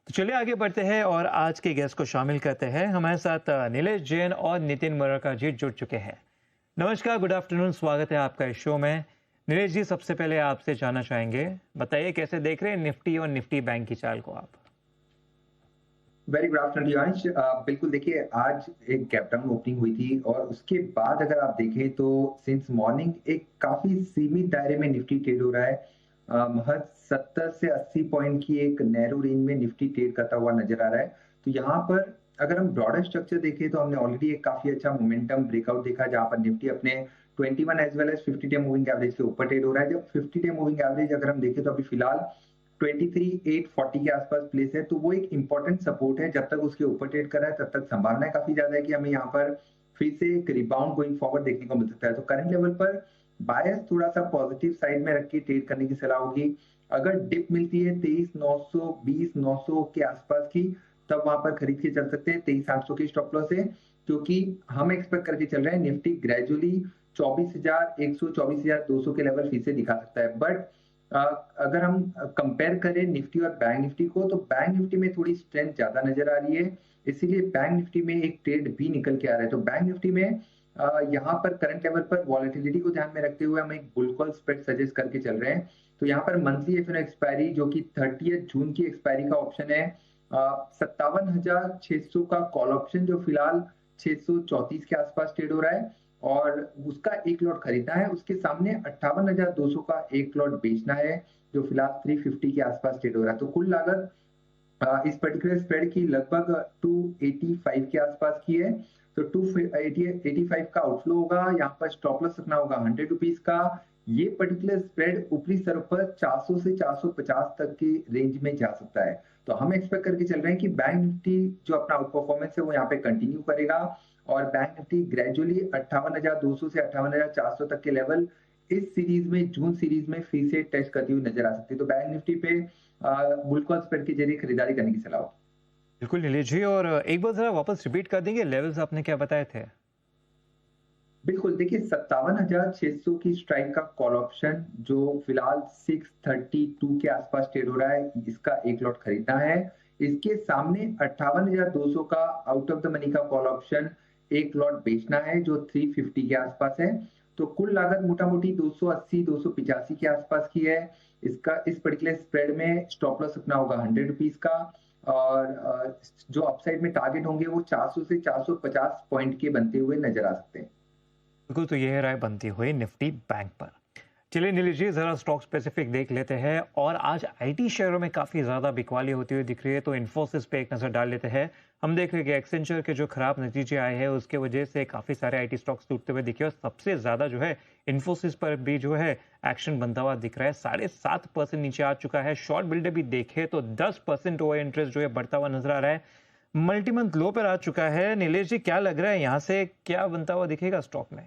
तो चलिए आगे बढ़ते हैं और आज के गेस्ट को शामिल करते हैं। हमारे साथ नीलेश जैन और नितिन मुरका जी जुड़ चुके हैं। नमस्कार, गुड आफ्टरनून, स्वागत है आपका इस शो में। नीलेश जी, सबसे पहले आपसे जानना चाहेंगे, बताइए कैसे देख रहे हैं निफ्टी और निफ्टी बैंक की चाल को आप? Very good afternoon Yash. बिल्कुल देखिए, आज एक गैप डाउन ओपनिंग हुई थी और उसके बाद अगर आप देखें तो सिंस मॉर्निंग एक काफी सीमित दायरे में निफ्टी ट्रेड हो रहा है। महज 70 से 80 पॉइंट की एक नैरो रेंज में निफ्टी ट्रेड करता हुआ नजर आ रहा है। तो यहाँ पर अगर हम ब्रॉडर स्ट्रक्चर देखें तो हमने ऑलरेडी एक काफी अच्छा मोमेंटम ब्रेकआउट देखा, जहां पर निफ्टी अपने 21 as well as 50 day moving average के ऊपर ट्रेड हो रहा है। जब 50 डे मूविंग एवरेज अगर हम देखें तो अभी फिलहाल 23,840 के आसपास प्लेस है, तो वो एक इंपॉर्टेंट सपोर्ट है। जब तक उसके ऊपर ट्रेड कर रहा है तब तक संभावना काफी ज्यादा है कि हमें यहाँ पर फिर से एक रिबाउंड गोइंग फॉरवर्ड देखने को मिल सकता है। तो करंट लेवल पर बायस थोड़ा सा पॉजिटिव साइड में रख के ट्रेड करने की सलाह होगी। अगर डिप मिलती है 23,900 20,900 के आसपास की, तब वहां पर खरीद के चल सकते हैं 23,800 की स्टॉप लॉस है, क्योंकि हम एक्सपेक्ट करके चल रहे हैं निफ्टी ग्रेजुअली 24,100 24,200 के लेवल फिर से दिखा सकता है। बट अगर हम कंपेयर करें निफ्टी और बैंक निफ्टी को, तो बैंक निफ्टी में थोड़ी स्ट्रेंथ ज्यादा नजर आ रही है, इसीलिए बैंक निफ्टी में एक ट्रेड भी निकल के आ रहा है। तो बैंक निफ्टी में यहाँ पर करंट लेवल पर वॉलेटिलिटी को ध्यान में रखते हुए हम एक बुल कॉल स्प्रेड सजेस्ट करके चल रहे हैं। तो यहाँ पर मंथली एफ एक्सपायरी जो कि 30 जून की एक्सपायरी का ऑप्शन है, 57,600 का कॉल ऑप्शन जो फिलहाल 634 के आसपास ट्रेड हो रहा है, और उसका एक लॉट खरीदना है। उसके सामने 58,200 का एक लॉट बेचना है, जो फिलहाल 350 के आसपास ट्रेड हो रहा है। तो कुल लागत इस पर्टिकुलर स्प्रेड की लगभग 285 के आसपास की है। तो 285 का आउटफ्लो होगा, यहाँ पर स्टॉप लॉस रखना होगा 100 रुपीज का। ये पर्टिकुलर स्प्रेड ऊपरी स्तर पर 400 से 450 तक की रेंज में जा सकता है। तो हम एक्सपेक्ट करके चल रहे हैं कि बैंक निफ्टी जो अपना आउट परफॉर्मेंस है वो यहाँ पे कंटिन्यू करेगा, और बैंक निफ्टी ग्रेजुअली 58,200 से 58,400 तक के लेवल इस सीरीज में, जून सीरीज में फिर से टेस्ट करती हुई नजर आ सकती है। तो बैंक निफ्टी पे बुल कॉल स्प्रेड के जरिए खरीदारी करने की सलाह होगी। बिल्कुल नीलेश जी, और एक बार जरा वापस रिपीट कर देंगे, लेवल्स आपने क्या बताए थे? बिल्कुल देखिए, 57,600 की स्ट्राइक का कॉल ऑप्शन जो फिलहाल 632 के आसपास ट्रेड हो रहा है, इसका एक लॉट खरीदना है। इसके सामने 58,200 का आउट ऑफ द मनी का कॉल ऑप्शन एक लॉट बेचना है, जो 350 के आसपास है। तो कुल लागत मोटा मोटी 280 285 के आसपास की है। इसका इस पर्टिकुलर स्प्रेड में स्टॉप लॉस रखना होगा 100 रुपीज का, और जो अपसाइड में टारगेट होंगे वो 400 से 450 पॉइंट के बनते हुए नजर आ सकते हैं। बिल्कुल, तो ये है राय बनती हुई निफ्टी बैंक पर। चलिए नीलेश जी, जरा स्टॉक स्पेसिफिक देख लेते हैं, और आज आईटी शेयरों में काफी ज्यादा बिकवाली होती हुई दिख रही है, तो इन्फोसिस पे एक नजर डाल लेते हैं। हम देख रहे हैं कि एक्सेंचर के जो खराब नतीजे आए हैं उसके वजह से काफी सारे आईटी स्टॉक्स टूटते हुए दिखे, और सबसे ज्यादा जो है इन्फोसिस पर भी जो है एक्शन बनता हुआ दिख रहा है। 7.5% नीचे आ चुका है। शॉर्ट बिल्डर भी देखे तो 10% ओवर इंटरेस्ट जो है बढ़ता हुआ नजर आ रहा है। मल्टी मंथ लो पर आ चुका है। नीलेश जी, क्या लग रहा है यहाँ से क्या बनता हुआ दिखेगा स्टॉक में?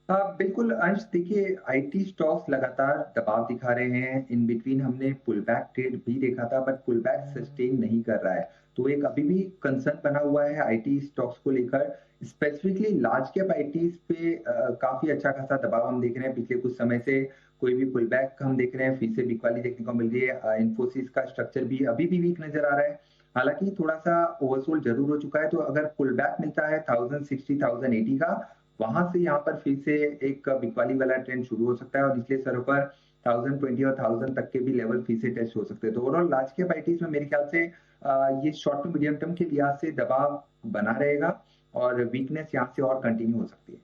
बिल्कुल अंश, देखिए आईटी स्टॉक्स लगातार दबाव दिखा रहे हैं। इन बिटवीन हमने पुल बैक ट्रेड भी देखा था, बट पुल बैक सस्टेन नहीं कर रहा है। तो एक अभी भी कंसर्न बना हुआ है आईटी स्टॉक्स को लेकर। स्पेसिफिकली लार्ज कैप आईटी पे काफी अच्छा खासा दबाव हम देख रहे हैं पिछले कुछ समय से। कोई भी पुल बैक हम देख रहे हैं, फिर से बिकवाली देखने को मिल रही है। इन्फोसिस का स्ट्रक्चर भी अभी भी वीक नजर आ रहा है, हालांकि थोड़ा सा ओवरसोल्ड जरूर हो चुका है। तो अगर पुल बैक मिलता है 1060 1080 का, वहां से यहाँ पर फिर से एक बिकवाली वाला ट्रेंड शुरू हो सकता है, और निचले स्तरों पर 1020 और 1000 तक के भी लेवल फिर से टेस्ट हो सकते हैं। तो ओवरऑल लार्ज कैप आईटीज में मेरे ख्याल से ये शॉर्ट टू मीडियम टर्म के लिहाज से दबाव बना रहेगा, और वीकनेस यहाँ से और कंटिन्यू हो सकती है।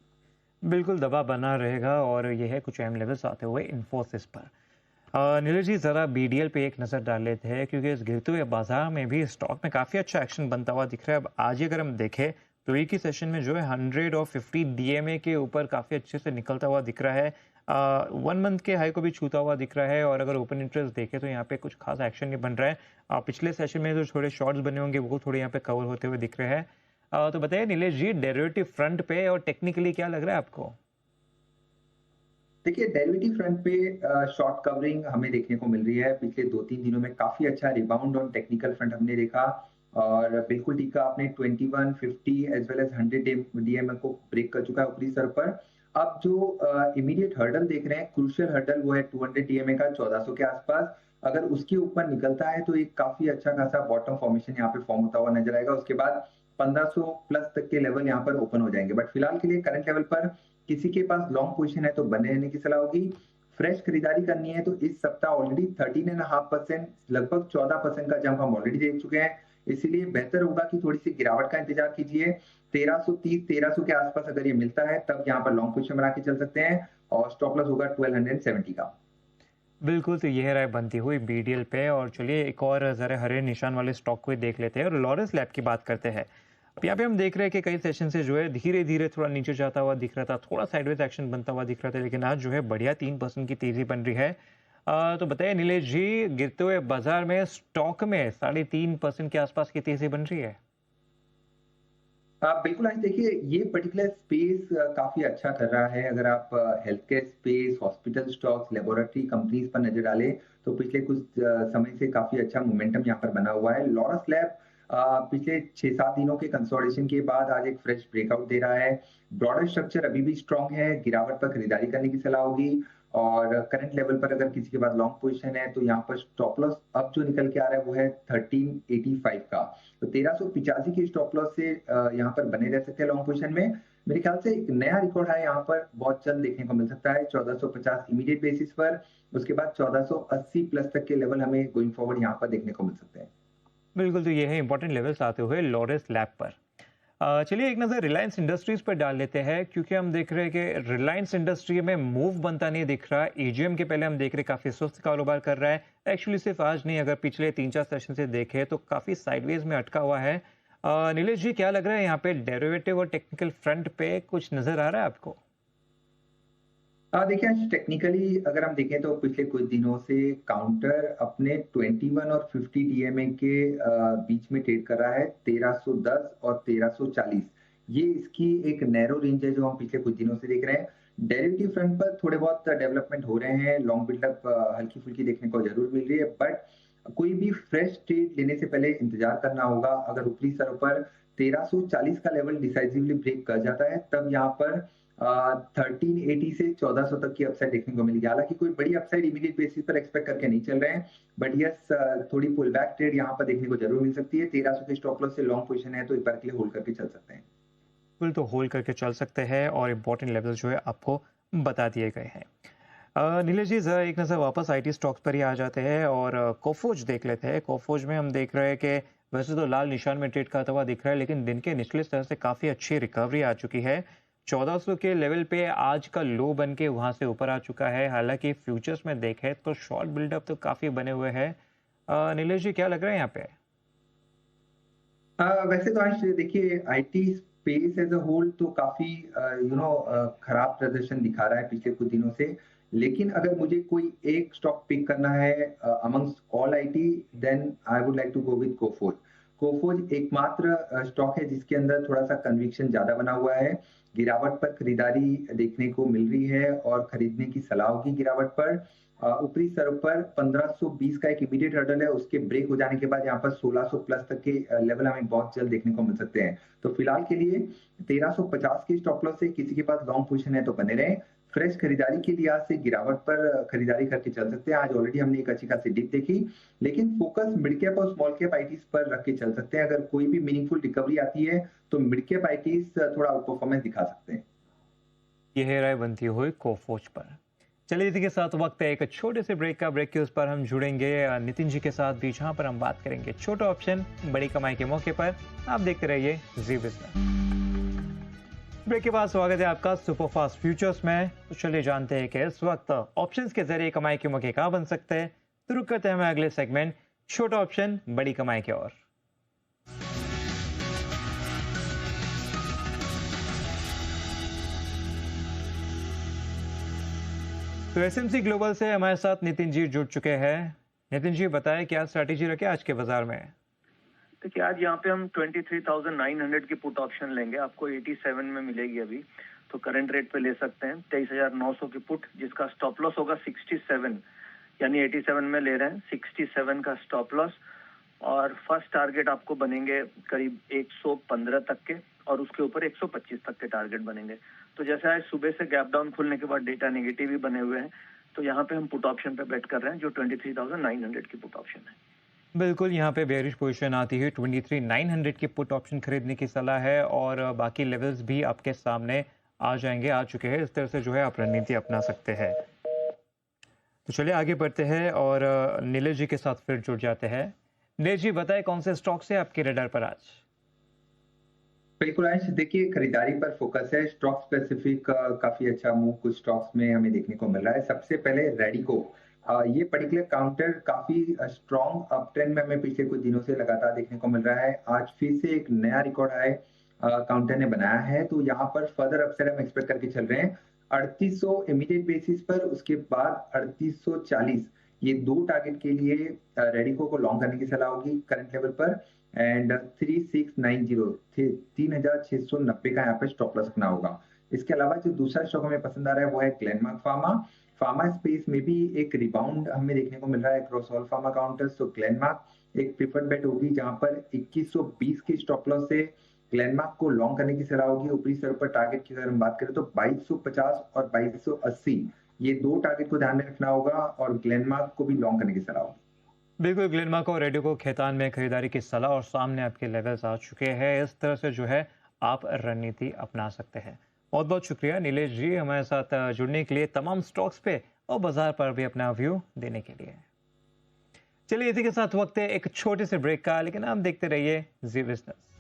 बिल्कुल दबाव बना रहेगा, और यह है कुछ अहम लेवल्स आते हुए इन्फोसिस पर। नीरज जी, जरा बीडीएल पे एक नज़र डाल लेते हैं, क्योंकि इस गिरते हुए बाजार में भी स्टॉक में काफ़ी अच्छा एक्शन बनता हुआ दिख रहा है। अब आज ही अगर हम देखें तो एक ही सेशन में जो है 100 और 50 डीएमए के ऊपर काफ़ी अच्छे से निकलता हुआ दिख रहा है। 1 मंथ के हाई को भी छूता हुआ दिख रहा है, और अगर ओपन इंटरेस्ट देखें तो यहाँ पे कुछ खास एक्शन नहीं बन रहा है। पिछले सेशन में जो थोड़े शॉर्ट्स बने होंगे वो थोड़े यहाँ पे कवर होते हुए दिख रहे हैं। तो बताइए नीलेश जी, डेरिवेटिव फ्रंट पे और टेक्निकली क्या लग रहा है आपको? देखिए, डेरिवेटिव फ्रंट पे शॉर्ट कवरिंग हमें देखने को मिल रही है। पिछले 2-3 दिनों में काफी अच्छा रिबाउंड ऑन टेक्निकल फ्रंट हमने देखा, और बिल्कुल ठीक है आपने, 21, 50 एज वेल एज 100 डीएमए को ब्रेक कर चुका है ऊपरी स्तर पर। अब जो इमीडिएट हर्डल देख रहे हैं, क्रूशियल हर्डल, वो है 200 डीएमए का 1400 के आसपास। अगर उसके ऊपर निकलता है तो एक काफ़ी अच्छा खासा बॉटम फॉर्मेशन यहाँ पे फॉर्म होता हुआ नज़र आएगा। उसके बाद 1500 प्लस तक के लेवल यहाँ पर ओपन हो जाएँगे। बट फिलहाल के लिए करंट लेवल पर किसी के पास लॉन्ग पोज़ीशन है तो बने रहने की सलाह होगी। फ्रेश खरीदारी करनी है तो इस सप्ताह ऑलरेडी 13.5% लगभग 14% का जंप हम ऑलरेडी देख चुके हैं। इसीलिए बेहतर होगा कि थोड़ी-सी गिरावट का इंतज़ार कीजिए। 1330 1300 के आस-पास अगर ये मिलता है तब यहाँ पर लॉन्ग पोज़ीशन बना के चल सकते हैं और स्टॉप लॉस होगा 1270 का। बिल्कुल, तो ये राय बनती हुई बीडीएल पे। और चलिए एक और ज़रा हरे निशान वाले स्टॉक को ही देख लेते हैं और लॉरेंस लैब की बात करते हैं। अब यहाँ पे हम देख रहे हैं कि कई सेशन से जो है धीरे-धीरे थोड़ा नीचे जाता हुआ दिख रहा था, थोड़ा साइडवेज एक्शन बनता हुआ दिख रहा था, लेकिन आज जो है बढ़िया 3% की तेज़ी बन रही है। तो बताइए नीलेश जी, गिरते हुए बाज़ार में स्टॉक में 3.5% के आसपास की तेज़ी बन रही है? बिल्कुल आज देखिए ये पर्टिकुलर स्पेस काफ़ी अच्छा कर रहा है। अगर आप health care space, hospital stocks, laboratory companies पर नज़र डालें, तो पिछले कुछ समय से काफ़ी अच्छा मोमेंटम यहाँ पर बना हुआ है। लॉरस लैब पिछले 6-7 दिनों के कंसोलिडेशन के बाद आज एक फ्रेश ब्रेकआउट दे रहा है। ब्रॉडर स्ट्रक्चर अभी भी स्ट्रॉन्ग है, गिरावट पर खरीदारी करने की सलाह होगी और करंट लेवल पर अगर किसी के पास लॉन्ग पोज़ीशन है, तो यहाँ पर स्टॉप लॉस अब जो निकल के आ रहा है, वो है 1385 का। तो 1385 के स्टॉप लॉस से यहाँ पर बने रह सकते हैं लॉन्ग पोजीशन में। मेरे ख्याल से एक नया रिकॉर्ड है यहाँ पर बहुत जल्द देखने को मिल सकता है 1450 इमीडिएट बेसिस पर, उसके बाद 1480 प्लस तक के लेवल हमें गोइंग फॉरवर्ड यहाँ पर देखने को मिल सकते हैं। बिल्कुल, तो ये है इंपॉर्टेंट लेवल्स आते हुए लॉरेंस लैब पर। चलिए एक नज़र रिलायंस इंडस्ट्रीज पर डाल लेते हैं, क्योंकि हम देख रहे हैं कि रिलायंस इंडस्ट्री में मूव बनता नहीं दिख रहा है। एजीएम के पहले हम देख रहे हैं काफ़ी सुस्त कारोबार कर रहा है। एक्चुअली सिर्फ आज नहीं, अगर पिछले 3-4 सेशन से देखें तो काफ़ी साइडवेज में अटका हुआ है। नीलेश जी, क्या लग रहा है यहाँ पे डेरिवेटिव और टेक्निकल फ्रंट पे कुछ नज़र आ रहा है आपको? देखिए आज टेक्निकली अगर हम देखें तो पिछले कुछ दिनों से काउंटर अपने 21 और 50 डीएमए के बीच में ट्रेड कर रहा है 1310 और 1340। ये इसकी एक नैरो रेंज है जो हम पिछले कुछ दिनों से देख रहे हैं। डेरिवेटिव फ्रंट पर थोड़े बहुत डेवलपमेंट हो रहे हैं, लॉन्ग बिल्डअप हल्की फुल्की देखने को जरूर मिल रही है, बट कोई भी फ्रेश ट्रेड लेने से पहले इंतजार करना होगा। अगर ऊपरी स्तर पर 1340 का लेवल डिसाइसिवली ब्रेक कर जाता है तब यहाँ पर 1380 से 1400 तक की अपसाइड देखने को मिलेगी। हालाँकि कोई बड़ी अपसाइड इमीडिएट बेसिस पर एक्सपेक्ट करके नहीं चल रहे हैं, बट यस थोड़ी पुल बैक ट्रेड यहाँ पर देखने को ज़रूर मिल सकती है। 1300 के स्टॉप लॉस से लॉन्ग पोज़ीशन है तो एक बार के लिए होल्ड करके चल सकते हैं। बिल्कुल, तो होल्ड करके चल सकते हैं और इंपॉर्टेंट लेवल जो है आपको बता दिए गए हैं। नीलेश जी, ज़रा एक नज़र वापस आईटी स्टॉक्स पर ही आ जाते हैं और कोफोज देख लेते हैं। कोफोज में हम देख रहे हैं कि वैसे तो लाल निशान में ट्रेड करता हुआ दिख रहा है, लेकिन दिन के निचले स्तर से काफ़ी अच्छी रिकवरी आ चुकी है। 1400 के लेवल पे आज का लो बन के वहाँ से ऊपर आ चुका है। हालांकि फ्यूचर्स में देखें तो शॉर्ट बिल्डअप तो काफ़ी बने हुए हैं। नीलेश जी, क्या लग रहा है यहाँ पे? वैसे तो आज देखिए IT space as a whole तो काफ़ी खराब प्रदर्शन दिखा रहा है पिछले कुछ दिनों से। लेकिन अगर मुझे कोई एक स्टॉक पिक करना है amongst all IT then I would like to go with Coforge. Coforge एकमात्र स्टॉक है जिसके अंदर थोड़ा-सा कन्विक्शन ज़्यादा बना हुआ है। गिरावट पर खरीदारी देखने को मिल रही है और खरीदने की सलाह होगी गिरावट पर। ऊपरी स्तर पर 1520 का एक इमीडिएट हर्डल है, उसके ब्रेक हो जाने के बाद यहाँ पर 1600 प्लस तक के लेवल हमें बहुत जल्द देखने को मिल सकते हैं। तो फिलहाल के लिए 1350 के स्टॉप लॉस से किसी के पास लॉन्ग पोजीशन है तो बने रहें। फ्रेश खरीदारी के लिहाज से गिरावट पर खरीदारी करके चल सकते हैं। आज ऑलरेडी हमने एक अच्छी खासी डिप देखी, लेकिन फोकस मिड कैप और स्मॉल कैप आईटीज पर रख के चल सकते हैं। अगर कोई भी मीनिंगफुल रिकवरी आती है तो मिड कैप आईटीज थोड़ा आउट परफॉर्मेंस दिखा सकते हैं। ये है राय बनती हुई कोफोज पर। चलिए इसी के साथ वक्त है एक छोटे से ब्रेक का। ब्रेक के उस पर हम जुड़ेंगे नितिन जी के साथ भी, जहां पर हम बात करेंगे छोटा ऑप्शन बड़ी कमाई के मौके पर। आप देखते रहिए जी बिजनेस। ब्रेक के बाद स्वागत है आपका सुपरफास्ट फ्यूचर्स में। तो चलिए जानते हैं कि इस वक्त ऑप्शंस के जरिए कमाई के मौके कहां बन सकते हैं। शुरू करते हैं हमें अगले सेगमेंट छोटा ऑप्शन बड़ी कमाई की ओर। तो एसएमसी ग्लोबल से हमारे साथ नितिन जी जुड़ चुके हैं। नितिन जी, बताएं क्या स्ट्रैटेजी रखे आज के बाजार में? देखिए आज यहाँ पे हम 23,900 की पुट ऑप्शन लेंगे, आपको 87 में मिलेगी अभी, तो करंट रेट पे ले सकते हैं 23,900 की पुट, जिसका स्टॉप लॉस होगा 67, यानी 87 में ले रहे हैं 67 का स्टॉप लॉस। और फर्स्ट टारगेट आपको बनेंगे करीब 115 तक के, और उसके ऊपर 125 तक के टारगेट बनेंगे। तो जैसे आज सुबह से गैप डाउन खुलने के बाद डेटा नेगेटिव ही बने हुए हैं, तो यहाँ पे हम पुट ऑप्शन पे बेट कर रहे हैं जो 23,900 की पुट ऑप्शन है। बिल्कुल, यहाँ पे बेयरिश पोजीशन आती है 23,900 की पुट ऑप्शन खरीदने की सलाह है और बाकी लेवल्स भी आपके सामने आ चुके हैं। इस तरह से जो है आप रणनीति अपना सकते हैं। तो चलिए आगे बढ़ते हैं और नीलेश जी के साथ फिर जुड़ जाते हैं। नीलेश जी बताएं कौन से स्टॉक्स है आपके रडार पर आज? बिल्कुल आयुष, देखिए खरीदारी पर फोकस है। स्टॉक स्पेसिफिक काफी अच्छा मूव कुछ स्टॉक्स में हमें देखने को मिल रहा है। सबसे पहले रेडिको, ये पर्टिकुलर काउंटर काफी स्ट्रॉन्ग अप ट्रेंड में हमें पिछले कुछ दिनों से लगातार देखने को मिल रहा है। आज फिर से एक नया रिकॉर्ड हाई काउंटर ने बनाया है, तो यहाँ पर फर्दर अपसाइड हम एक्सपेक्ट करके चल रहे हैं 3800 इमीडिएट बेसिस पर, उसके बाद 3840, ये दो टारगेट के लिए रेडिको को लॉन्ग करने की सलाह होगी करंट लेवल पर। एंड 3690 3690 का यहाँ पे स्टॉप लॉस रखना होगा। इसके अलावा जो दूसरा स्टॉक हमें पसंद आ रहा है वो है ग्लेनमार्क फार्मा। फार्मा स्पेस में भी एक रिबाउंड हमें देखने को मिल रहा है अक्रॉस ऑल फार्मा काउंटर्स। तो ग्लेनमार्क एक प्रिफर्ड बेट होगी जहां पर 2120 की स्टॉप लॉस से ग्लेनमार्क को लॉन्ग करने की सलाह होगी। ऊपरी स्तर पर टारगेट की अगर हम बात करें तो 2250 और 2280, ये दो टारगेट को ध्यान में रखना होगा और ग्लेनमार्क को भी लॉन्ग करने की सलाह होगी। बिल्कुल, ग्लेनमार्क और रेडिको खेतान में खरीदारी की सलाह और सामने आपके लेवल्स आ चुके हैं। इस तरह से जो है आप रणनीति अपना सकते हैं। बहुत बहुत शुक्रिया नीलेश जी हमारे साथ जुड़ने के लिए, तमाम स्टॉक्स पे और बाजार पर भी अपना व्यू देने के लिए। चलिए इसी के साथ वक्त है एक छोटे से ब्रेक का, लेकिन आप देखते रहिए जी बिजनेस।